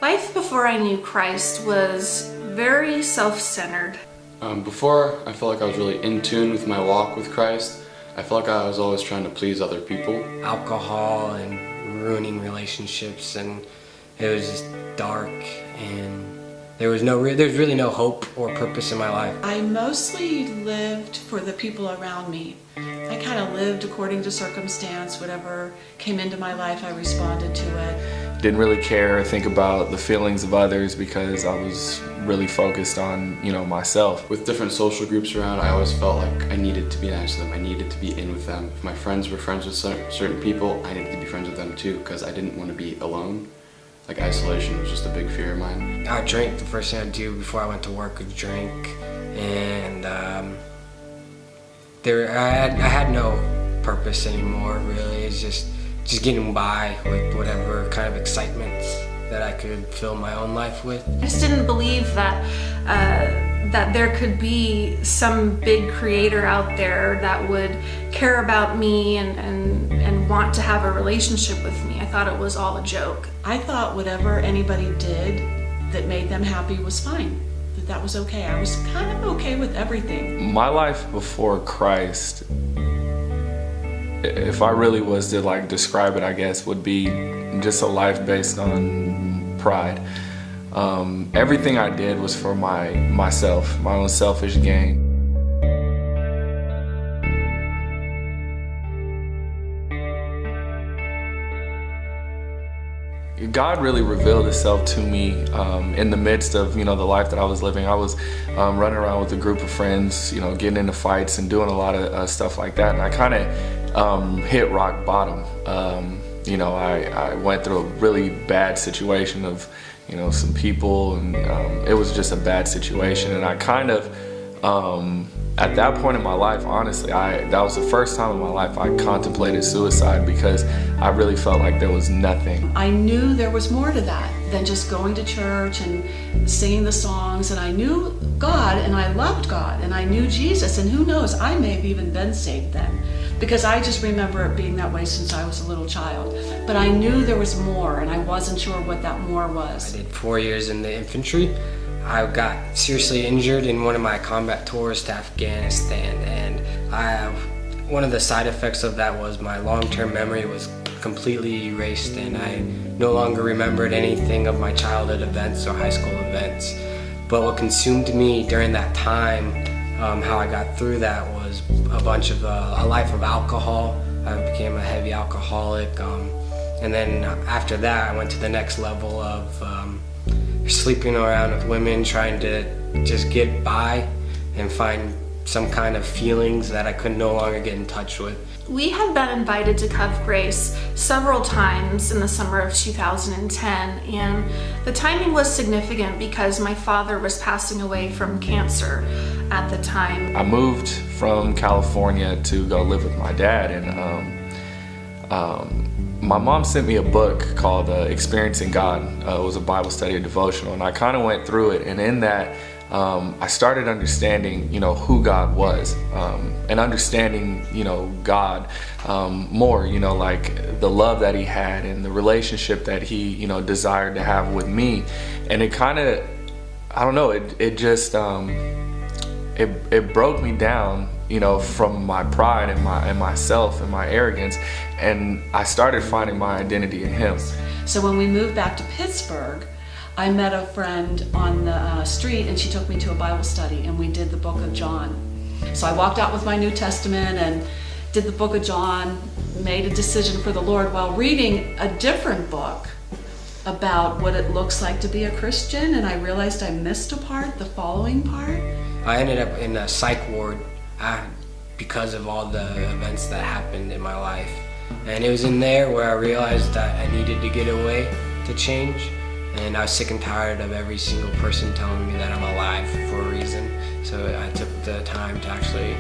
Life before I knew Christ was very self-centered. Before, I felt like I was really in tune with my walk with Christ. I felt like I was always trying to please other people. Alcohol and ruining relationships, and it was just dark, and there was really no hope or purpose in my life. I mostly lived for the people around me. I kind of lived according to circumstance. Whatever came into my life, I responded to it. Didn't really care or think about the feelings of others because I was really focused on, myself. With different social groups around, I always felt like I needed to be nice to them. I needed to be in with them. If my friends were friends with certain people, I needed to be friends with them too, because I didn't want to be alone. Like, isolation was just a big fear of mine. I drank. The first thing I'd do before I went to work was drink, and I had no purpose anymore, really. It's just getting by with whatever kind of excitements that I could fill my own life with. I just didn't believe that that there could be some big creator out there that would care about me and want to have a relationship with me. I thought it was all a joke. I thought whatever anybody did that made them happy was fine, that was okay. I was kind of okay with everything. My life before Christ, if I really was to describe it, I guess, would be just a life based on pride. Everything I did was for myself, my own selfish gain. God really revealed Himself to me in the midst of the life that I was living. I was running around with a group of friends, getting into fights and doing a lot of stuff like that, and I kind of hit rock bottom. I went through a really bad situation of some people, and it was just a bad situation, and I kind of at that point in my life, honestly, that was the first time in my life I contemplated suicide, because I really felt like there was nothing. I knew there was more to that than just going to church and singing the songs, and I knew God, and I loved God, and I knew Jesus, and who knows, I may have even been saved then, because I just remember it being that way since I was a little child. But I knew there was more, and I wasn't sure what that more was. I did 4 years in the infantry. I got seriously injured in one of my combat tours to Afghanistan, and one of the side effects of that was my long-term memory was completely erased, and I no longer remembered anything of my childhood events or high school events. But what consumed me during that time, how I got through that, was a life of alcohol. I became a heavy alcoholic, and then after that I went to the next level of sleeping around with women, trying to just get by and find some kind of feelings that I could no longer get in touch with. We had been invited to Cove Grace several times in the summer of 2010, and the timing was significant because my father was passing away from cancer at the time. I moved from California to go live with my dad, and my mom sent me a book called Experiencing God. It was a Bible study, a devotional, and I kind of went through it, and in that I started understanding, who God was, and understanding, God more, like the love that He had and the relationship that He, desired to have with me. And it kind of, I don't know, it just, it broke me down, from my pride and myself and my arrogance, and I started finding my identity in Him. So when we moved back to Pittsburgh, I met a friend on the street, and she took me to a Bible study, and we did the book of John. So I walked out with my New Testament and did the book of John, made a decision for the Lord while reading a different book about what it looks like to be a Christian, and I realized I missed a part, the following part. I ended up in a psych ward because of all the events that happened in my life. And it was in there where I realized that I needed to get away to change. And I was sick and tired of every single person telling me that I'm alive for a reason. So I took the time to actually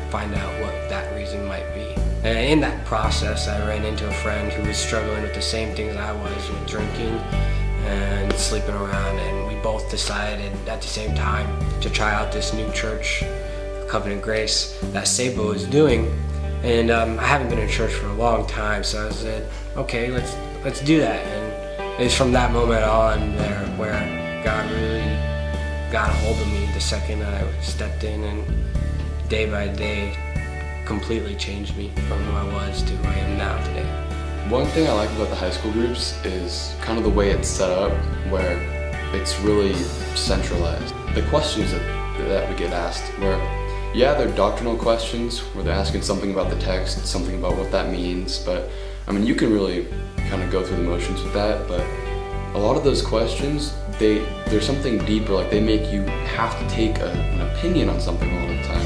find out what that reason might be. And in that process, I ran into a friend who was struggling with the same things I was, with drinking and sleeping around. And we both decided at the same time to try out this new church, Covenant Grace, that Saba was doing. And I haven't been in church for a long time, so I said, okay, let's do that. And it's from that moment on there where God really got a hold of me the second I stepped in, and day by day completely changed me from who I was to who I am now today. One thing I like about the high school groups is kind of the way it's set up, where it's really centralized. The questions that we get asked, where, yeah, they're doctrinal questions, where they're asking something about the text, something about what that means, but I mean, you can really kind of go through the motions with that, but a lot of those questions, there's something deeper, like they make you have to take an opinion on something a lot of the time,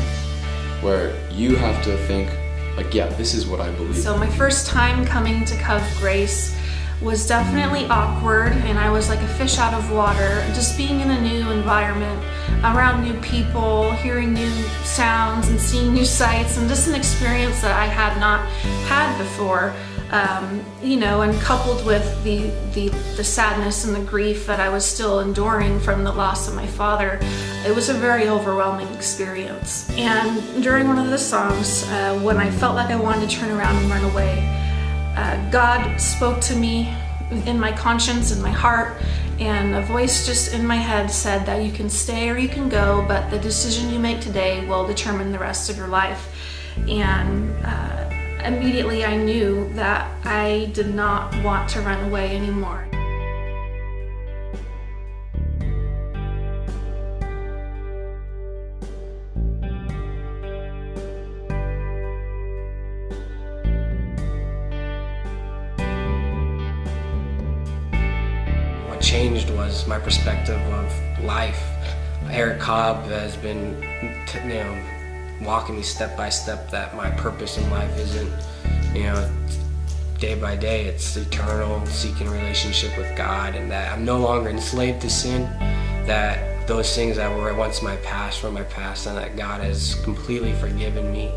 where you have to think, like, yeah, this is what I believe. So my first time coming to Cove Grace was definitely awkward, and I was like a fish out of water, just being in a new environment, around new people, hearing new sounds and seeing new sights, and just an experience that I had not had before. And coupled with the sadness and the grief that I was still enduring from the loss of my father, it was a very overwhelming experience. And during one of the songs, when I felt like I wanted to turn around and run away, God spoke to me in my conscience, in my heart, and a voice just in my head said that you can stay or you can go, but the decision you make today will determine the rest of your life. And immediately I knew that I did not want to run away anymore. What changed was my perspective of life. Eric Cobb has been, walking me step by step that my purpose in life isn't, day by day, it's eternal, seeking relationship with God, and that I'm no longer enslaved to sin, that those things that were once my past were my past, and that God has completely forgiven me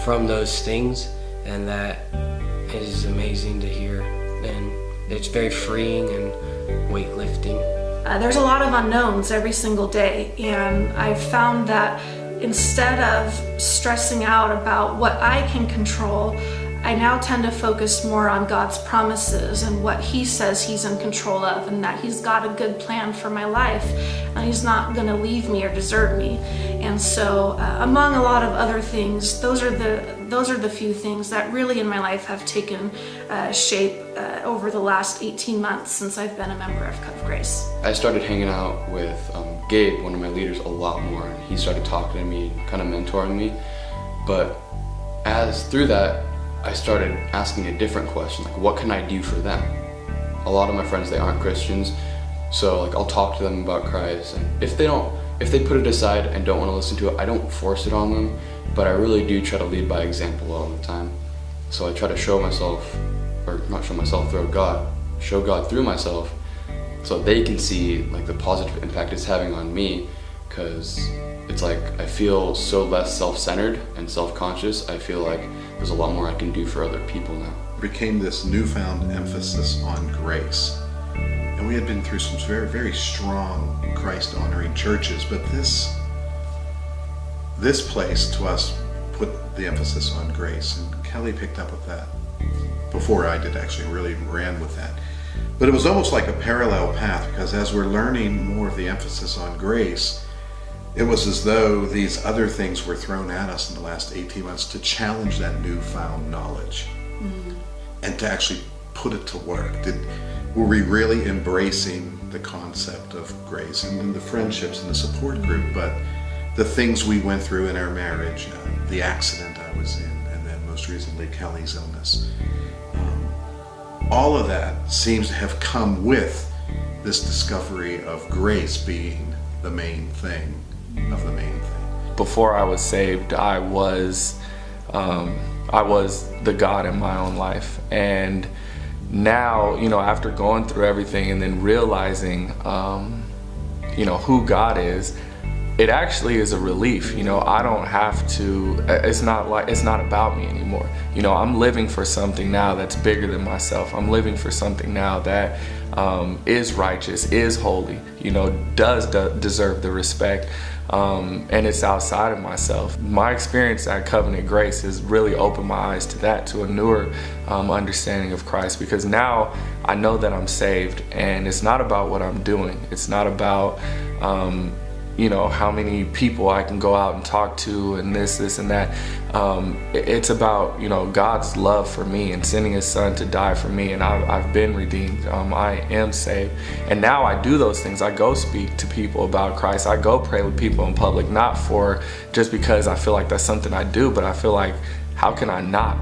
from those things, and that is amazing to hear, and it's very freeing and weightlifting. There's a lot of unknowns every single day, and I've found that instead of stressing out about what I can control, I now tend to focus more on God's promises and what He says He's in control of, and that He's got a good plan for my life, and He's not going to leave me or desert me. And so, among a lot of other things, those are the few things that really in my life have taken shape over the last 18 months since I've been a member of Cove Grace. I started hanging out with Gabe, one of my leaders, a lot more. He started talking to me, kind of mentoring me. But through that, I started asking a different question, like, what can I do for them? A lot of my friends, they aren't Christians, so like I'll talk to them about Christ, and if they put it aside and don't want to listen to it, I don't force it on them, but I really do try to lead by example all the time. So I try to show God through myself, so they can see like the positive impact it's having on me, because it's like I feel so less self-centered and self-conscious. I feel like there's a lot more I can do for other people now. Became this newfound emphasis on grace. And we had been through some very, very strong Christ-honoring churches, but this place to us put the emphasis on grace, and Kelly picked up with that before I did, actually really ran with that. But it was almost like a parallel path, because as we're learning more of the emphasis on grace, it was as though these other things were thrown at us in the last 18 months to challenge that newfound knowledge and to actually put it to work. Were we really embracing the concept of grace and the friendships and the support group, but the things we went through in our marriage, the accident I was in, and then most recently Kelly's illness, all of that seems to have come with this discovery of grace being the main thing of the main thing. Before I was saved, I was the God in my own life, and now, after going through everything and then realizing, who God is, it actually is a relief. I don't have to, it's not about me anymore. I'm living for something now that's bigger than myself. I'm living for something now that is righteous, is holy, does deserve the respect. and it's outside of myself. My experience at Covenant Grace has really opened my eyes to that, to a newer understanding of Christ, because now I know that I'm saved, and it's not about what I'm doing. It's not about how many people I can go out and talk to and this and that. It's about, God's love for me and sending his son to die for me, and I've been redeemed. I am saved. And now I do those things. I go speak to people about Christ. I go pray with people in public, not for just because I feel like that's something I do, but I feel like, how can I not?